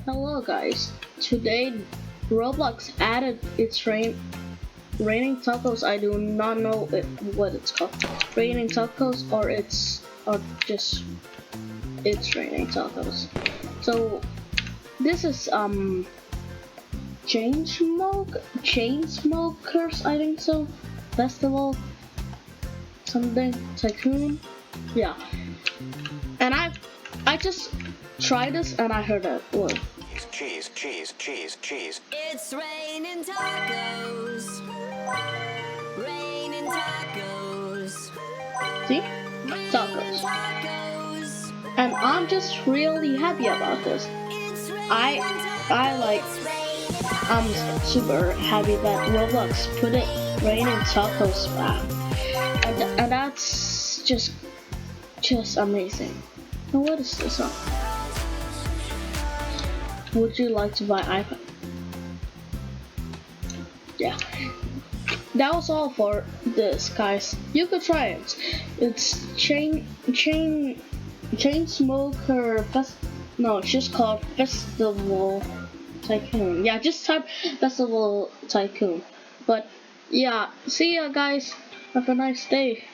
Hello guys, today Roblox added its raining tacos. I do not know what it's called. Raining tacos or just it's raining tacos. So this is Chainsmokers, I think so. Festival something tycoon. Yeah. And I just tried this and I heard that word. Cheese, cheese, cheese, cheese. It's raining tacos. Raining tacos. See? Raining Tacos. tacos. And I'm just really happy about this. It's raining I like I'm super happy that Roblox put it raining tacos back. And that's just amazing. And what is this song? Would you like to buy iPad? Yeah. That was all for this, guys. You could try it. It's Chainsmoker Fest. No, it's just called Festival Tycoon. Yeah, just type Festival Tycoon. But yeah, see ya, guys. Have a nice day.